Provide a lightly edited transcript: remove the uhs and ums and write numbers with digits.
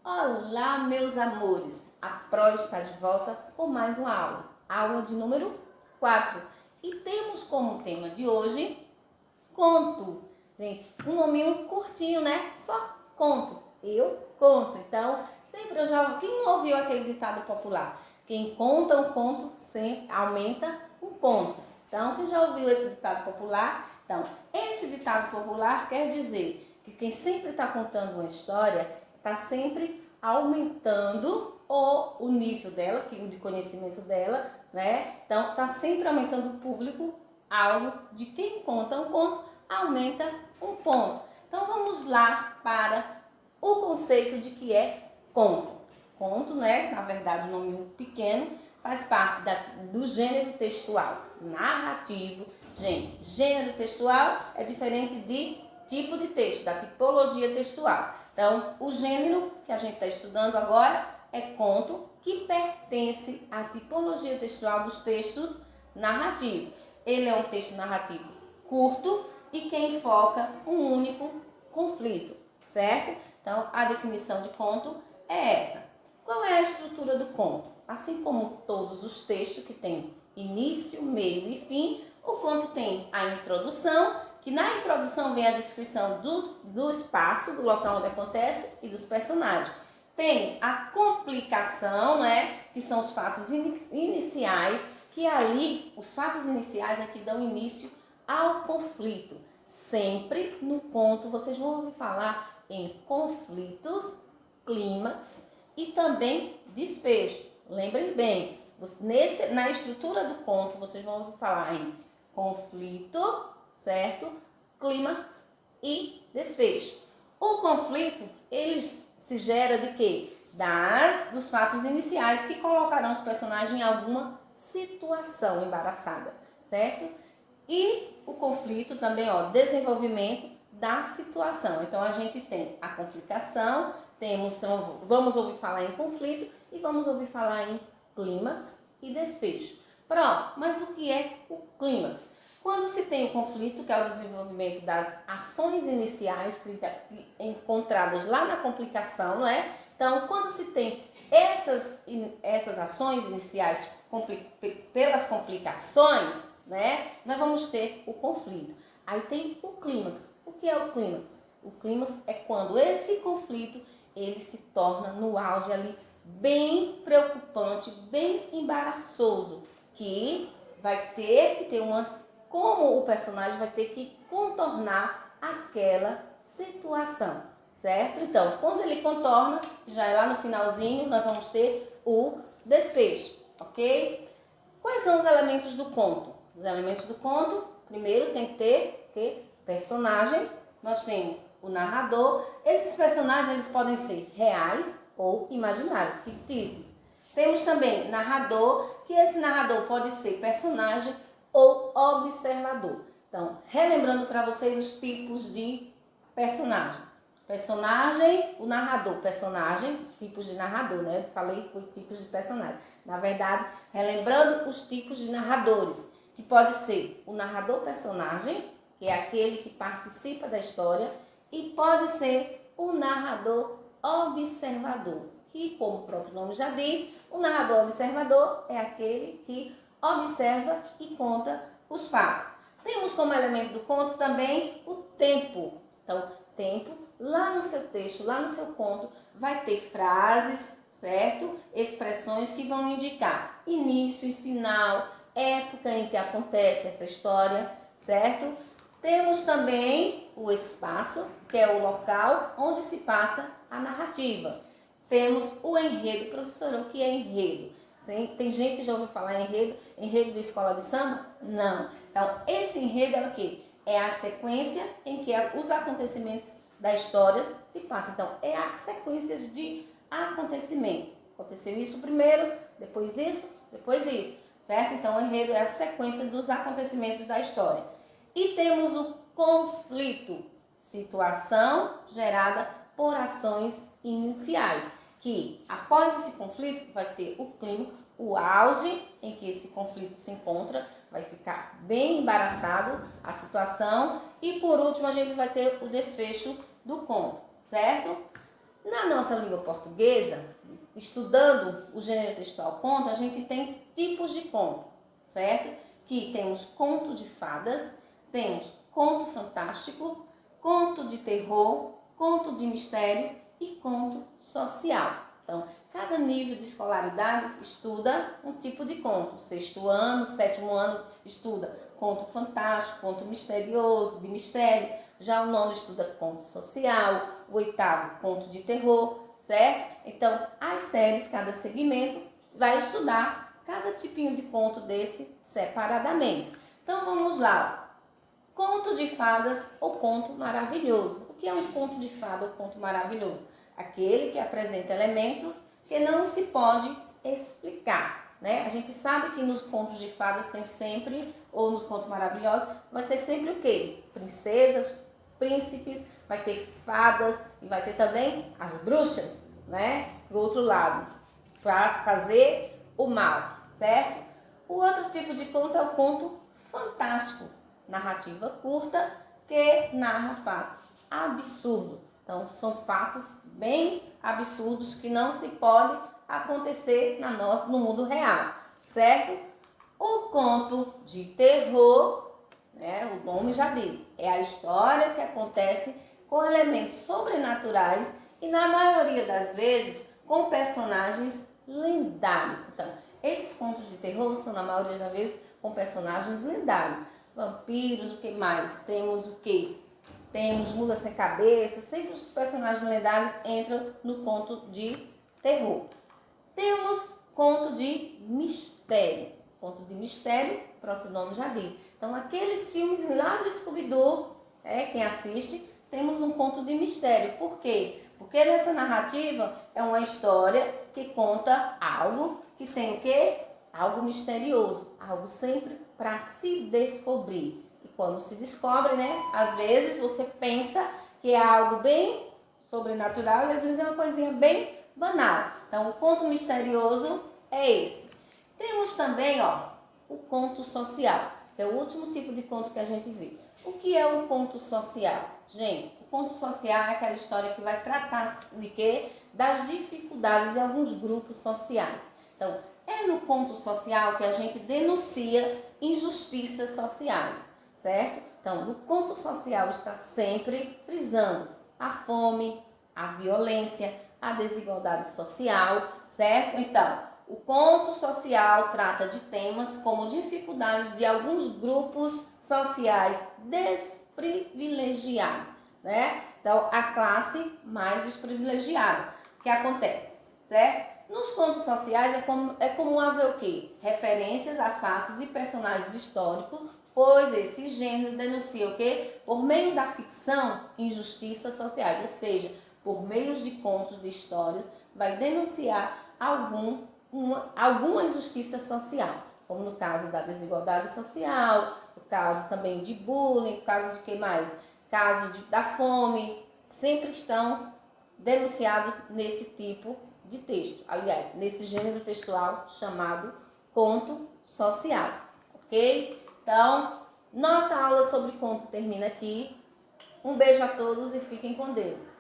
Olá, meus amores! A Pro está de volta com mais uma aula de número 4. E temos como tema de hoje, conto. Gente, um nominho curtinho, né? Só conto. Eu conto. Então, sempre quem não ouviu aquele ditado popular? Quem conta um conto sempre aumenta um ponto. Então, quem já ouviu esse ditado popular? Então, esse ditado popular quer dizer que quem sempre está contando uma história está sempre aumentando o nível dela, o de conhecimento dela, né? Então, está sempre aumentando o público-alvo de quem conta um conto, aumenta um ponto. Então, vamos lá para o conceito de que é conto. Conto, né? Na verdade, um nome pequeno, faz parte do gênero textual, narrativo. Gente, gênero textual é diferente de tipo de texto, da tipologia textual. Então, o gênero que a gente está estudando agora é conto, que pertence à tipologia textual dos textos narrativos. Ele é um texto narrativo curto e que enfoca um único conflito, certo? Então, a definição de conto é essa. Qual é a estrutura do conto? Assim como todos os textos que têm início, meio e fim, o conto tem a introdução, que na introdução vem a descrição do espaço, do local onde acontece e dos personagens. Tem a complicação, né, que são os fatos iniciais, que ali, os fatos iniciais é que dão início ao conflito. Sempre no conto vocês vão ouvir falar em conflitos, clímax e também desfecho. Lembrem bem, na estrutura do conto vocês vão ouvir falar em conflito, certo? Clímax e desfecho. O conflito, ele se gera de quê? Dos fatos iniciais que colocarão os personagens em alguma situação embaraçada, certo? E o conflito também, desenvolvimento da situação. Então, a gente tem a complicação, vamos ouvir falar em conflito e vamos ouvir falar em clímax e desfecho. Pronto, mas o que é o clímax? Quando se tem o conflito, que é o desenvolvimento das ações iniciais encontradas lá na complicação, não é? Então, quando se tem essas ações iniciais pelas complicações, né? Nós vamos ter o conflito. Aí tem o clímax. O que é o clímax? O clímax é quando esse conflito ele se torna no auge ali bem preocupante, bem embaraçoso, que vai ter que ter como o personagem vai ter que contornar aquela situação, certo? Então, quando ele contorna, já é lá no finalzinho, nós vamos ter o desfecho, ok? Quais são os elementos do conto? Os elementos do conto, primeiro tem que ter personagens. Nós temos o narrador. Esses personagens eles podem ser reais ou imaginários, fictícios. Temos também narrador, que esse narrador pode ser personagem ou observador. Então, relembrando para vocês os tipos de personagem. Personagem, o narrador, personagem, tipos de narrador, né? Eu falei foi tipos de personagem. Na verdade, relembrando os tipos de narradores, que pode ser o narrador personagem, que é aquele que participa da história, e pode ser o narrador observador, que, como o próprio nome já diz, o narrador observador é aquele que observa e conta os fatos. Temos como elemento do conto também o tempo. Então, tempo, lá no seu texto, lá no seu conto, vai ter frases, certo? Expressões que vão indicar início e final, época em que acontece essa história, certo? Temos também o espaço, que é o local onde se passa a narrativa. Temos o enredo. Professor, o que é enredo? Tem gente que já ouviu falar em enredo? Enredo de escola de samba? Não. Então, esse enredo é o quê? É a sequência em que os acontecimentos da história se passam. Então, é a sequência de acontecimento. Aconteceu isso primeiro, depois isso, certo? Então, o enredo é a sequência dos acontecimentos da história. E temos o conflito, situação gerada por ações iniciais, que após esse conflito vai ter o clímax, o auge em que esse conflito se encontra, vai ficar bem embaraçado a situação e por último a gente vai ter o desfecho do conto, certo? nossa língua portuguesa, estudando o gênero textual conto, a gente tem tipos de conto, certo? Que temos conto de fadas, temos conto fantástico, conto de terror, conto de mistério e conto social. Então, cada nível de escolaridade estuda um tipo de conto. Sexto ano, sétimo ano estuda conto fantástico, conto misterioso, de mistério. Já o nono estuda conto social, o oitavo conto de terror, certo? Então, as séries, cada segmento vai estudar cada tipinho de conto desse separadamente. Então, vamos lá. Conto de fadas ou conto maravilhoso. O que é um conto de fada ou conto maravilhoso? Aquele que apresenta elementos que não se pode explicar, né? A gente sabe que nos contos de fadas tem sempre, ou nos contos maravilhosos, vai ter sempre o quê? Princesas, príncipes, vai ter fadas e vai ter também as bruxas, né? Do outro lado, para fazer o mal, certo? O outro tipo de conto é o conto fantástico. Narrativa curta que narra fatos absurdos. Então, são fatos bem absurdos que não se podem acontecer no mundo real, certo? O conto de terror, né, o nome já diz, é a história que acontece com elementos sobrenaturais e, na maioria das vezes, com personagens lendários. Então, esses contos de terror são, na maioria das vezes, com personagens lendários. Vampiros, o que mais? Temos o quê? Temos mula sem cabeça, sempre os personagens lendários entram no conto de terror. Temos conto de mistério. Conto de mistério, o próprio nome já diz. Então, aqueles filmes lá do Scooby-Doo, quem assiste, temos um conto de mistério. Por quê? Porque nessa narrativa é uma história que conta algo que tem o quê? Algo misterioso, algo sempre para se descobrir. E quando se descobre, né, às vezes você pensa que é algo bem sobrenatural e às vezes é uma coisinha bem banal. Então, o conto misterioso é esse. Temos também, o conto social, que é o último tipo de conto que a gente vê. O que é um conto social? Gente, o conto social é aquela história que vai tratar de quê? Das dificuldades de alguns grupos sociais. Então, é no conto social que a gente denuncia injustiças sociais, certo? Então, no conto social está sempre frisando a fome, a violência, a desigualdade social, certo? Então, o conto social trata de temas como dificuldades de alguns grupos sociais desprivilegiados, né? Então, a classe mais desprivilegiada. O que acontece, certo? Nos contos sociais é comum haver o quê? Referências a fatos e personagens históricos, pois esse gênero denuncia o quê? Por meio da ficção, injustiças sociais, ou seja, por meio de contos, de histórias, vai denunciar alguma injustiça social, como no caso da desigualdade social, no caso também de bullying, no caso de que mais? Caso da fome, sempre estão denunciados nesse tipo de texto, aliás, nesse gênero textual chamado conto social, ok? Então, nossa aula sobre conto termina aqui. Um beijo a todos e fiquem com Deus.